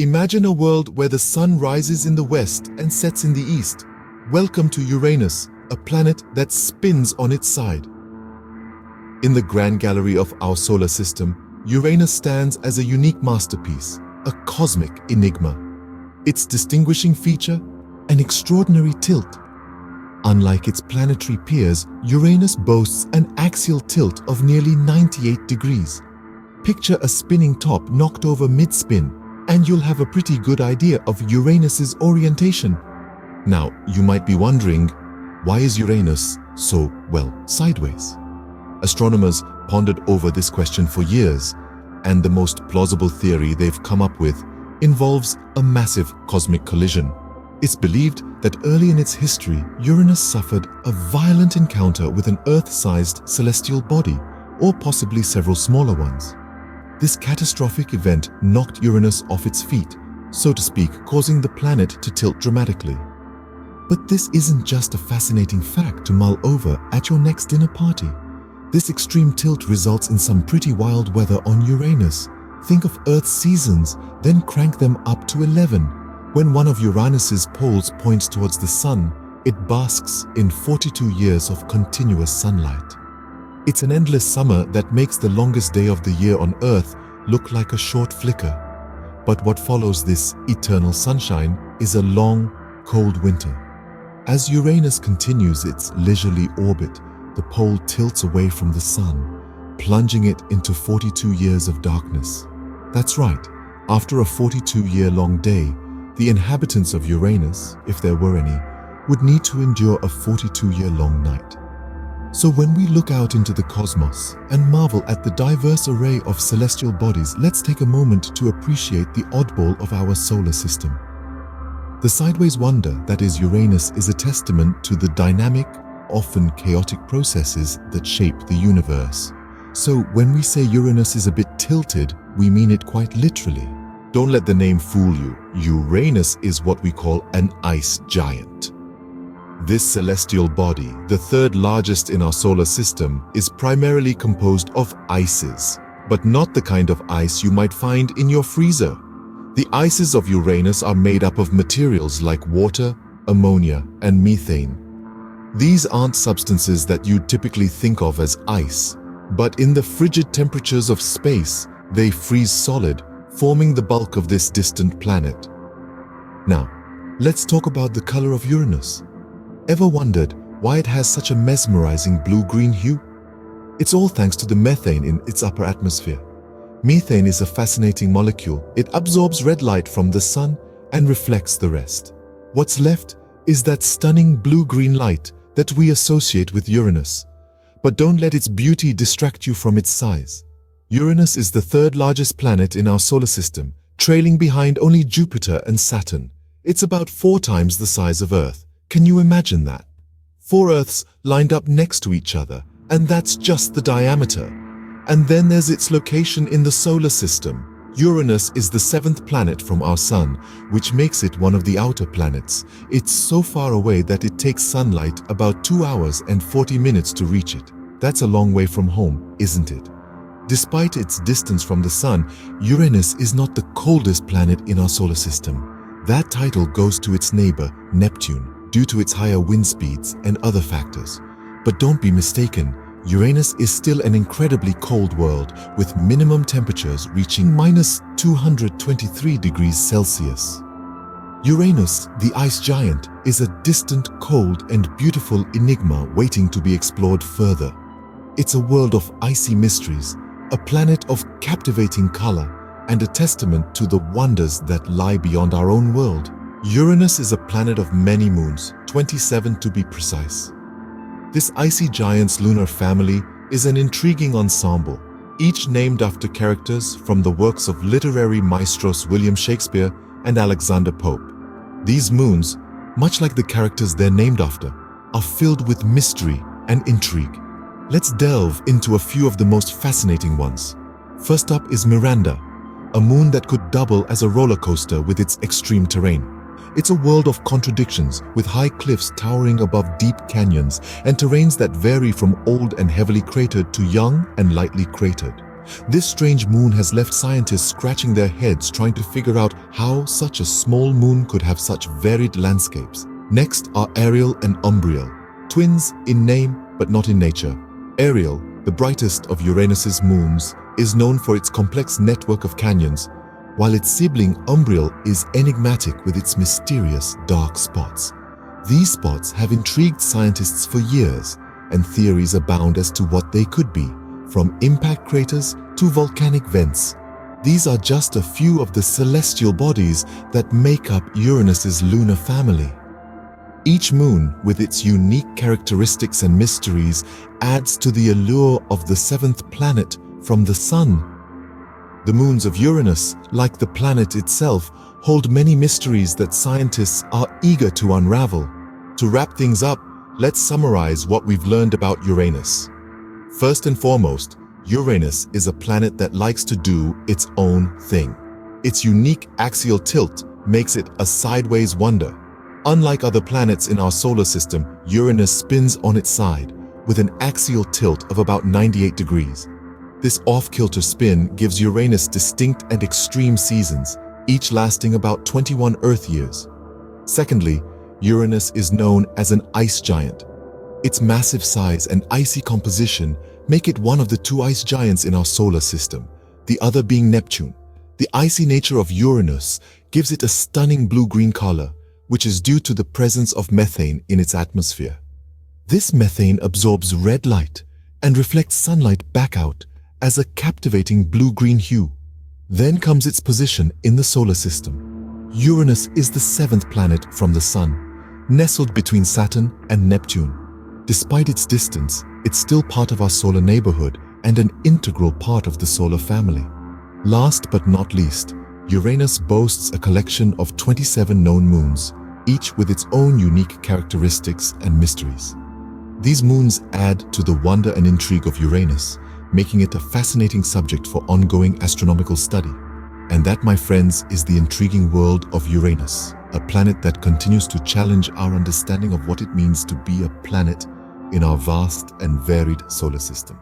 Imagine a world where the sun rises in the west and sets in the east. Welcome to Uranus, a planet that spins on its side. In the grand gallery of our solar system, Uranus stands as a unique masterpiece, a cosmic enigma. Its distinguishing feature? An extraordinary tilt. Unlike its planetary peers, Uranus boasts an axial tilt of nearly 98 degrees. Picture a spinning top knocked over mid-spin, and you'll have a pretty good idea of Uranus's orientation. Now, you might be wondering, why is Uranus so, sideways? Astronomers pondered over this question for years, and the most plausible theory they've come up with involves a massive cosmic collision. It's believed that early in its history, Uranus suffered a violent encounter with an Earth-sized celestial body, or possibly several smaller ones. This catastrophic event knocked Uranus off its feet, so to speak, causing the planet to tilt dramatically. But this isn't just a fascinating fact to mull over at your next dinner party. This extreme tilt results in some pretty wild weather on Uranus. Think of Earth's seasons, then crank them up to 11. When one of Uranus's poles points towards the sun, it basks in 42 years of continuous sunlight. It's an endless summer that makes the longest day of the year on Earth look like a short flicker. But what follows this eternal sunshine is a long, cold winter. As Uranus continues its leisurely orbit, the pole tilts away from the sun, plunging it into 42 years of darkness. That's right, after a 42-year-long day, the inhabitants of Uranus, if there were any, would need to endure a 42-year-long night. So when we look out into the cosmos and marvel at the diverse array of celestial bodies, let's take a moment to appreciate the oddball of our solar system. The sideways wonder that is Uranus is a testament to the dynamic, often chaotic processes that shape the universe. So when we say Uranus is a bit tilted, we mean it quite literally. Don't let the name fool you. Uranus is what we call an ice giant. This celestial body, the third largest in our solar system, is primarily composed of ices, but not the kind of ice you might find in your freezer. The ices of Uranus are made up of materials like water, ammonia, and methane. These aren't substances that you'd typically think of as ice, but in the frigid temperatures of space, they freeze solid, forming the bulk of this distant planet. Now, let's talk about the color of Uranus. Ever wondered why it has such a mesmerizing blue-green hue? It's all thanks to the methane in its upper atmosphere. Methane is a fascinating molecule. It absorbs red light from the sun and reflects the rest. What's left is that stunning blue-green light that we associate with Uranus. But don't let its beauty distract you from its size. Uranus is the third largest planet in our solar system, trailing behind only Jupiter and Saturn. It's about 4 times the size of Earth. Can you imagine that? 4 Earths lined up next to each other, and that's just the diameter. And then there's its location in the solar system. Uranus is the 7th planet from our Sun, which makes it one of the outer planets. It's so far away that it takes sunlight about 2 hours and 40 minutes to reach it. That's a long way from home, isn't it? Despite its distance from the Sun, Uranus is not the coldest planet in our solar system. That title goes to its neighbor, Neptune, due to its higher wind speeds and other factors. But don't be mistaken, Uranus is still an incredibly cold world, with minimum temperatures reaching -223 degrees Celsius. Uranus, the ice giant, is a distant, cold, and beautiful enigma waiting to be explored further. It's a world of icy mysteries, a planet of captivating color, and a testament to the wonders that lie beyond our own world. Uranus is a planet of many moons, 27 to be precise. This icy giant's lunar family is an intriguing ensemble, each named after characters from the works of literary maestros William Shakespeare and Alexander Pope. These moons, much like the characters they're named after, are filled with mystery and intrigue. Let's delve into a few of the most fascinating ones. First up is Miranda, a moon that could double as a roller coaster with its extreme terrain. It's a world of contradictions, with high cliffs towering above deep canyons and terrains that vary from old and heavily cratered to young and lightly cratered. This strange moon has left scientists scratching their heads trying to figure out how such a small moon could have such varied landscapes. Next are Ariel and Umbriel, twins in name but not in nature. Ariel, the brightest of Uranus's moons, is known for its complex network of canyons, while its sibling Umbriel is enigmatic with its mysterious dark spots. These spots have intrigued scientists for years, and theories abound as to what they could be, from impact craters to volcanic vents. These are just a few of the celestial bodies that make up Uranus's lunar family. Each moon, with its unique characteristics and mysteries, adds to the allure of the seventh planet from the Sun. The moons of Uranus, like the planet itself, hold many mysteries that scientists are eager to unravel. To wrap things up, let's summarize what we've learned about Uranus. First and foremost, Uranus is a planet that likes to do its own thing. Its unique axial tilt makes it a sideways wonder. Unlike other planets in our solar system, Uranus spins on its side with an axial tilt of about 98 degrees. This off-kilter spin gives Uranus distinct and extreme seasons, each lasting about 21 Earth years. Secondly, Uranus is known as an ice giant. Its massive size and icy composition make it one of the two ice giants in our solar system, the other being Neptune. The icy nature of Uranus gives it a stunning blue-green color, which is due to the presence of methane in its atmosphere. This methane absorbs red light and reflects sunlight back out as a captivating blue-green hue. Then comes its position in the solar system. Uranus is the seventh planet from the Sun, nestled between Saturn and Neptune. Despite its distance, it's still part of our solar neighborhood and an integral part of the solar family. Last but not least, Uranus boasts a collection of 27 known moons, each with its own unique characteristics and mysteries. These moons add to the wonder and intrigue of Uranus, making it a fascinating subject for ongoing astronomical study. And that, my friends, is the intriguing world of Uranus, a planet that continues to challenge our understanding of what it means to be a planet in our vast and varied solar system.